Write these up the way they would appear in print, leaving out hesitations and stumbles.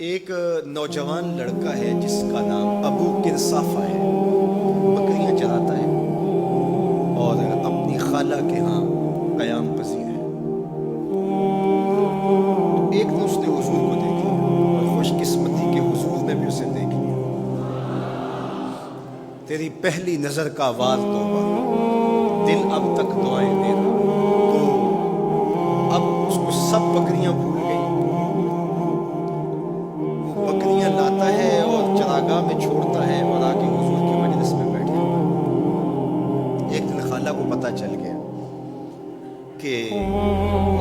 ایک نوجوان لڑکا ہے جس کا نام ابو کرصافہ ہے، بکریاں چراتا ہے اور اپنی خالہ کے ہاں قیام پذیر ہے۔ ایک دن اس نے حضور کو دیکھ لیا اور خوش قسمتی کے حضور نے بھی اسے دیکھ لیا۔ تیری پہلی نظر کا وار توبہ، دل اب تک دعائیں دے رہا۔ تو اب اس کو سب بکریاں بھول گئی۔ وہ بکریاں لاتا ہے اور چراگاہ میں چھوڑتا ہے اور آ کے حضور کی مجلس میں بیٹھ جاتا ہے۔ ایک دن خالہ کو پتہ چل گیا کہ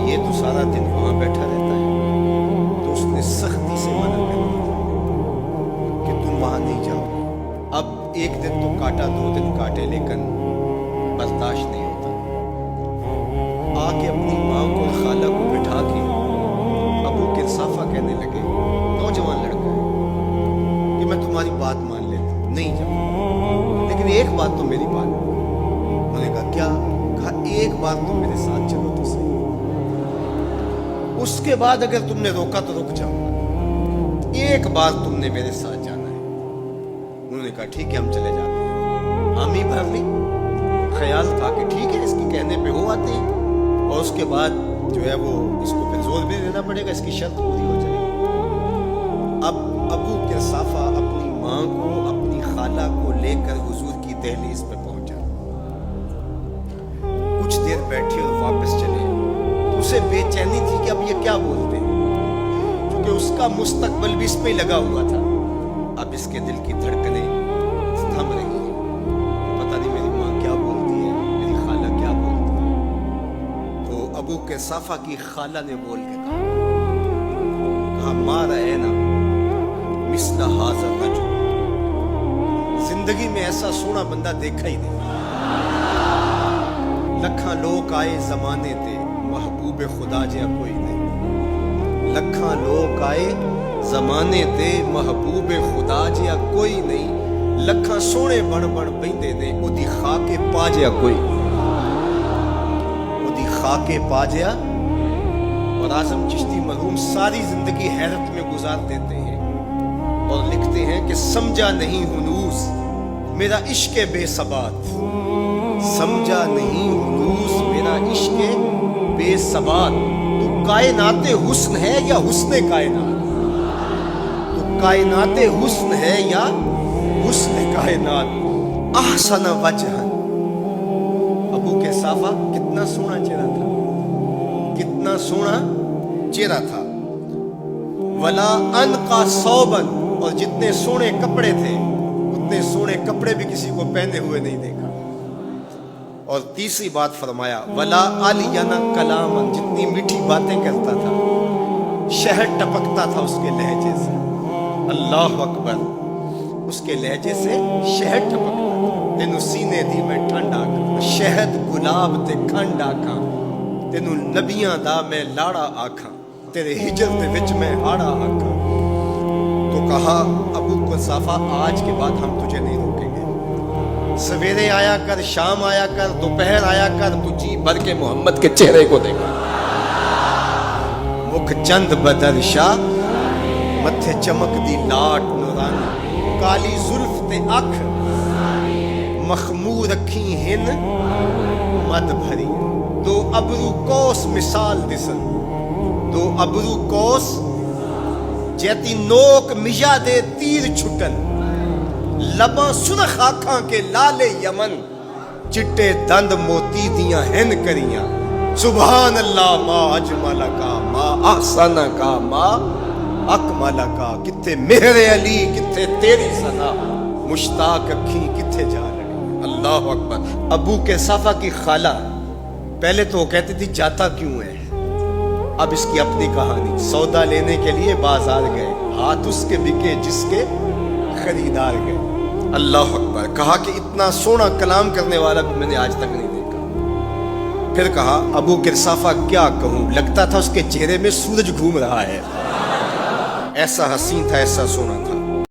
یہ تو سارا دن وہاں بیٹھا رہتا ہے، تو اس نے سختی سے منع کر دیا کہ تم وہاں نہیں جاؤ۔ اب ایک دن تو کاٹا، 2 دن کاٹے، لیکن برداشت نہیں ہوتا۔ آ کے اپنی ماں کو اور خالہ کو بٹھا کے ابو کرصافہ کہنے لگے، نوجوان لڑکا ہے، کہ میں تمہاری بات مان لیتا ہوں، نہیں جاؤں، لیکن ایک بات تو میری مان۔ انہوں نے کہا کیا؟ کہا ایک بار تم میرے ساتھ چلو تو صحیح، اس کے بعد اگر تم نے روکا تو رک جاؤں، ایک بار تم نے میرے ساتھ جانا ہے۔ انہوں نے کہا ٹھیک ہے، ہم چلے جاتے ہیں۔ حامی بھر لی، خیال تھا کہ ٹھیک ہے اس کے کہنے پہ ہو آتے ہیں، اور اس کے بعد جو ہے وہ اس کو پھر زور بھی دینا پڑے گا، اس کی شرط پوری ہو جائے گی۔ اب ابو کرصافہ اپنی ماں کو، اپنی خالہ کو لے کر حضور کی دہلیز پہ پہنچا۔ کچھ دیر بیٹھے اور واپس چلے۔ اسے بے چینی تھی کہ اب یہ کیا بولتے ہیں، کیونکہ اس کا مستقبل بھی اس پہ لگا ہوا تھا۔ اب اس کے دل کی دھڑکنیں تھم رہی ہیں، پتہ نہیں میری ماں کیا بولتی ہے، میری خالہ کیا بولتی ہے۔ تو ابو کرصافہ کی خالہ نے بول کے کہا ما رأینا مثل ھذا الرجل، زندگی میں ایسا سونا بندہ دیکھا ہی نہیں۔ لکھاں لوگ آئے زمانے تے، محبوب خدا جیا کوئی نہیں۔ لکھاں لوگ آئے زمانے تے، محبوب خدا جیا کوئی نہیں۔ لکھاں سونے بن بن بیندے نے، اودی خاکے پا جیا کوئی نہیں۔ اودی خاکے پا جیا۔ اور اعظم چشتی مرحوم ساری زندگی حیرت میں گزار دیتے ہیں اور لکھتے ہیں کہ سمجھا نہیں ہنوز میرا عشق بے ثبات، سمجھا نہیں ہنوز میرا عشق بے ثبات۔ تو کائنات حسن ہے یا حسن کائنات؟ تو کائنات حسن ہے یا حسن کائنات؟ احسن وجہ، ابو کرصافہ کتنا سونا چہرہ تھا، کتنا سونا چہرہ تھا۔ ولا انقا ثوبا، اور جتنے سونے کپڑے تھے اتنے سونے کپڑے بھی کسی کو پہنے ہوئے نہیں دیکھا۔ اور تیسری بات فرمایا ولا الینا کلاما، جتنی میٹھی باتیں کرتا تھا، شہد ٹپکتا تھا اس کے لہجے سے۔ اللہ اکبر، اس کے لہجے سے شہد ٹپکتا تھا۔ تینو سینے دی میں ٹھنڈ آکھاں، شہد گلاب تے کھنڈ آکھاں، تینو نبیاں دا میں لاڑا آکھاں، تیرے ہجر دے وچ میں ہاڑا آکھاں۔ تو کہا ابو کرصافہ آج کے بعد ہم تجھے نہیں روکیں گے، سویرے آیا کر، شام آیا کر، دوپہر آیا کر، تو جی بھر کے محمد کے چہرے کو دیکھا۔ مکھ چند بدر شاہ، متھے چمک دی لاٹ نورانی، کالی زلف تے اکھ، مخمور اکھیں ہن مد بھری، دو ابرو کوس مثال دسن، دو ابرو کوس جیتی نوک مجا دے تیر چھٹن، لباں سرخ آنکھاں کے لالے یمن، چٹے دند موتی دیاں ہن کریاں۔ سبحان اللہ ما اجمل کا، ما احسن کا، ما اکمل کا۔ کتھے مہر علی، کتھے تیری ثنا، مشتاق اکھیں کتھے جا رہے۔ اللہ اکبر۔ ابو کرصافہ کی خالہ پہلے تو وہ کہتی تھی جاتا کیوں ہے، اب اس کی اپنی کہانی۔ سودا لینے کے لیے بازار گئے، ہاتھ اس کے بکے جس کے خریدار گئے۔ اللہ اکبر۔ کہا کہ اتنا سونا کلام کرنے والا بھی میں نے آج تک نہیں دیکھا۔ پھر کہا ابو کرصافہ کیا کہوں، لگتا تھا اس کے چہرے میں سورج گھوم رہا ہے، ایسا حسین تھا، ایسا سونا تھا۔